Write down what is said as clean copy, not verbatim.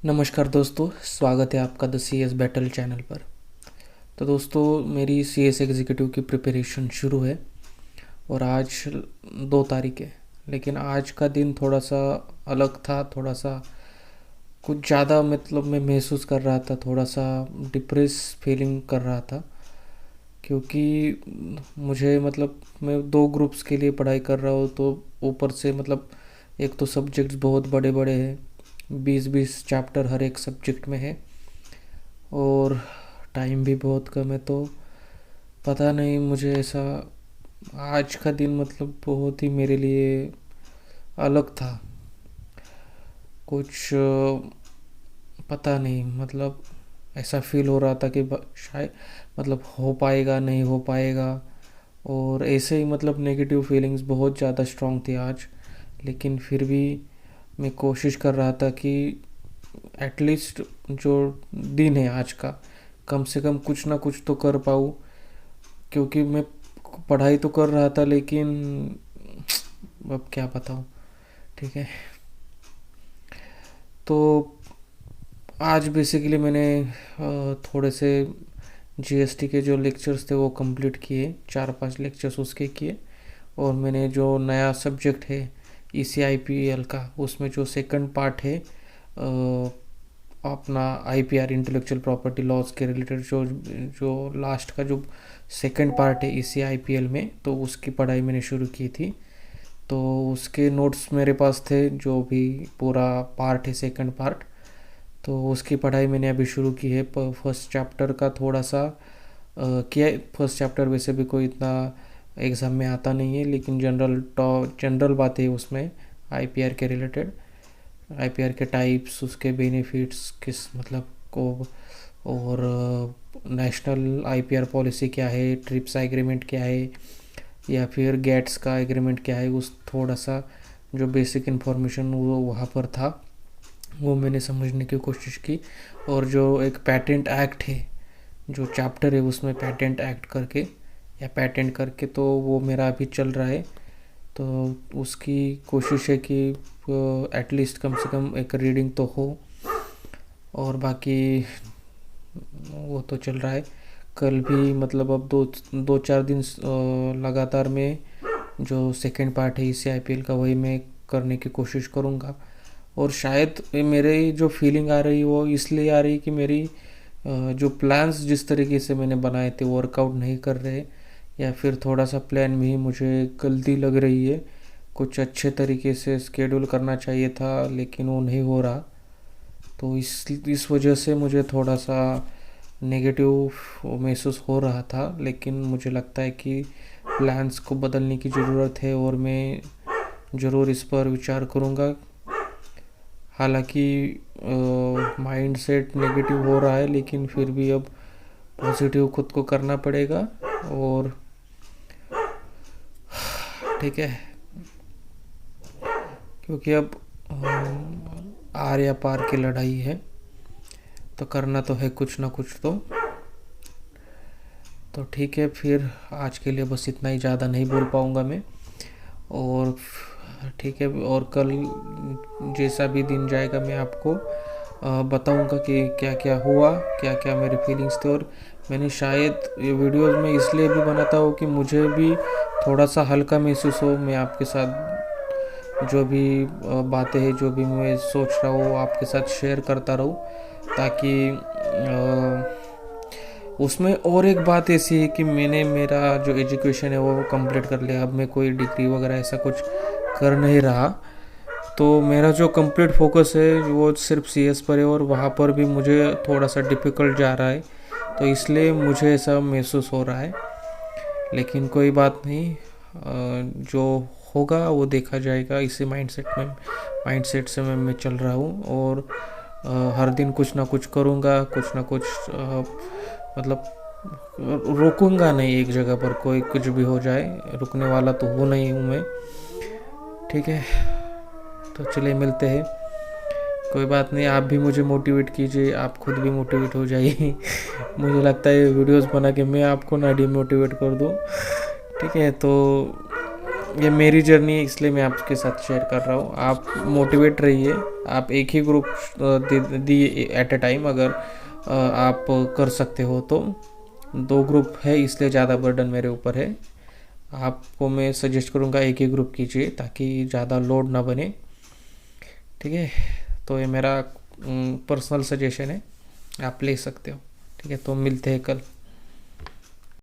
नमस्कार दोस्तों, स्वागत है आपका the C S battle channel पर। तो दोस्तों, मेरी सी एस एग्जीक्यूटिव की प्रिपरेशन शुरू है और आज 2 तारीख है। लेकिन आज का दिन थोड़ा सा अलग था, थोड़ा सा कुछ ज़्यादा मतलब मैं महसूस कर रहा था, थोड़ा सा डिप्रेस फीलिंग कर रहा था। क्योंकि मुझे मतलब मैं 2 ग्रुप्स के लिए पढ़ाई कर रहा हूँ, तो ऊपर से मतलब एक तो सब्जेक्ट्स बहुत बड़े बड़े हैं, 20-20 चैप्टर हर एक सब्जेक्ट में है और टाइम भी बहुत कम है। तो पता नहीं, मुझे ऐसा आज का दिन मतलब बहुत ही मेरे लिए अलग था। कुछ पता नहीं, मतलब ऐसा फील हो रहा था कि शायद मतलब हो पाएगा नहीं हो पाएगा, और ऐसे ही मतलब नेगेटिव फीलिंग्स बहुत ज़्यादा स्ट्रॉन्ग थी आज। लेकिन फिर भी मैं कोशिश कर रहा था कि एटलीस्ट जो दिन है आज का, कम से कम कुछ ना कुछ तो कर पाऊँ। क्योंकि मैं पढ़ाई तो कर रहा था, लेकिन अब क्या बताऊँ। ठीक है, तो आज बेसिकली मैंने थोड़े से जीएसटी के जो लेक्चर्स थे वो कंप्लीट किए, 4-5 लेक्चर्स उसके किए। और मैंने जो नया सब्जेक्ट है ईसीआईपीएल का, उसमें जो सेकंड पार्ट है अपना आईपीआर इंटेलेक्चुअल प्रॉपर्टी लॉज के रिलेटेड, जो जो लास्ट का जो सेकंड पार्ट है ईसीआईपीएल में, तो उसकी पढ़ाई मैंने शुरू की थी। तो उसके नोट्स मेरे पास थे, जो भी पूरा पार्ट है सेकंड पार्ट, तो उसकी पढ़ाई मैंने अभी शुरू की है। फर्स्ट चैप्टर का थोड़ा सा किया है। फर्स्ट चैप्टर वैसे भी कोई इतना एग्ज़ाम में आता नहीं है, लेकिन जनरल बातें उसमें आईपीआर के रिलेटेड, आईपीआर के टाइप्स, उसके बेनिफिट्स किस मतलब को, और नेशनल आईपीआर पॉलिसी क्या है, ट्रिप्स एग्रीमेंट क्या है, या फिर गेट्स का एग्रीमेंट क्या है, उस थोड़ा सा जो बेसिक इन्फॉर्मेशन वो वहाँ पर था, वो मैंने समझने की कोशिश की। और जो एक पेटेंट एक्ट है, जो चैप्टर है उसमें पेटेंट एक्ट करके या पेटेंट करके, तो वो मेरा अभी चल रहा है। तो उसकी कोशिश है कि एटलीस्ट कम से कम एक रीडिंग तो हो। और बाकी वो तो चल रहा है। कल भी मतलब अब 2-4 दिन लगातार में जो सेकंड पार्ट है इसी आईपीएल का, वही मैं करने की कोशिश करूँगा। और शायद मेरे जो फीलिंग आ रही वो इसलिए आ रही कि मेरी जो प्लान्स जिस तरीके से मैंने बनाए थे वर्कआउट नहीं कर रहे, या फिर थोड़ा सा प्लान में ही मुझे गलती लग रही है। कुछ अच्छे तरीके से स्केड्यूल करना चाहिए था, लेकिन वो नहीं हो रहा। तो इस वजह से मुझे थोड़ा सा नेगेटिव महसूस हो रहा था। लेकिन मुझे लगता है कि प्लान्स को बदलने की ज़रूरत है और मैं ज़रूर इस पर विचार करूँगा। हालांकि माइंड सेट नेगेटिव हो रहा है, लेकिन फिर भी अब पॉजिटिव खुद को करना पड़ेगा। और ठीक है, क्योंकि अब आर या पार की लड़ाई है, तो करना तो है कुछ ना कुछ तो ठीक है। फिर आज के लिए बस इतना ही, ज़्यादा नहीं बोल पाऊँगा मैं। और ठीक है, और कल जैसा भी दिन जाएगा मैं आपको बताऊंगा कि क्या क्या हुआ, क्या क्या मेरे फीलिंग्स थे। और मैंने शायद ये वीडियोस में इसलिए भी बनाता हूँ कि मुझे भी थोड़ा सा हल्का महसूस हो। मैं आपके साथ जो भी बातें हैं, जो भी मैं सोच रहा हूँ, आपके साथ शेयर करता रहूँ, ताकि उसमें और एक बात ऐसी है कि मैंने मेरा जो एजुकेशन है वो कंप्लीट कर लिया। अब मैं कोई डिग्री वगैरह ऐसा कुछ कर नहीं रहा। तो मेरा जो कंप्लीट फोकस है वो सिर्फ सीएस पर है, और वहाँ पर भी मुझे थोड़ा सा डिफ़िकल्ट जा रहा है। तो इसलिए मुझे ऐसा महसूस हो रहा है। लेकिन कोई बात नहीं, जो होगा वो देखा जाएगा। इसी माइंडसेट से मैं चल रहा हूँ। और हर दिन कुछ ना कुछ करूँगा, कुछ ना कुछ मतलब रुकूंगा नहीं एक जगह पर। कोई कुछ भी हो जाए, रुकने वाला तो हो नहीं हूँ मैं। ठीक है, तो चलिए मिलते हैं। कोई बात नहीं, आप भी मुझे मोटिवेट कीजिए, आप खुद भी मोटिवेट हो जाइए। मुझे लगता है वीडियोस बना के मैं आपको ना डिमोटिवेट कर दूँ। ठीक है, तो ये मेरी जर्नी है, इसलिए मैं आपके साथ शेयर कर रहा हूँ। आप मोटिवेट रहिए। आप एक ही ग्रुप दी एट ए टाइम, अगर आप कर सकते हो तो। 2 ग्रुप है इसलिए ज़्यादा बर्डन मेरे ऊपर है। आपको मैं सजेस्ट करूँगा एक ही ग्रुप कीजिए ताकि ज़्यादा लोड ना बने, ठीक है। तो ये मेरा पर्सनल सजेशन है, आप ले सकते हो, ठीक है। तो मिलते हैं कल।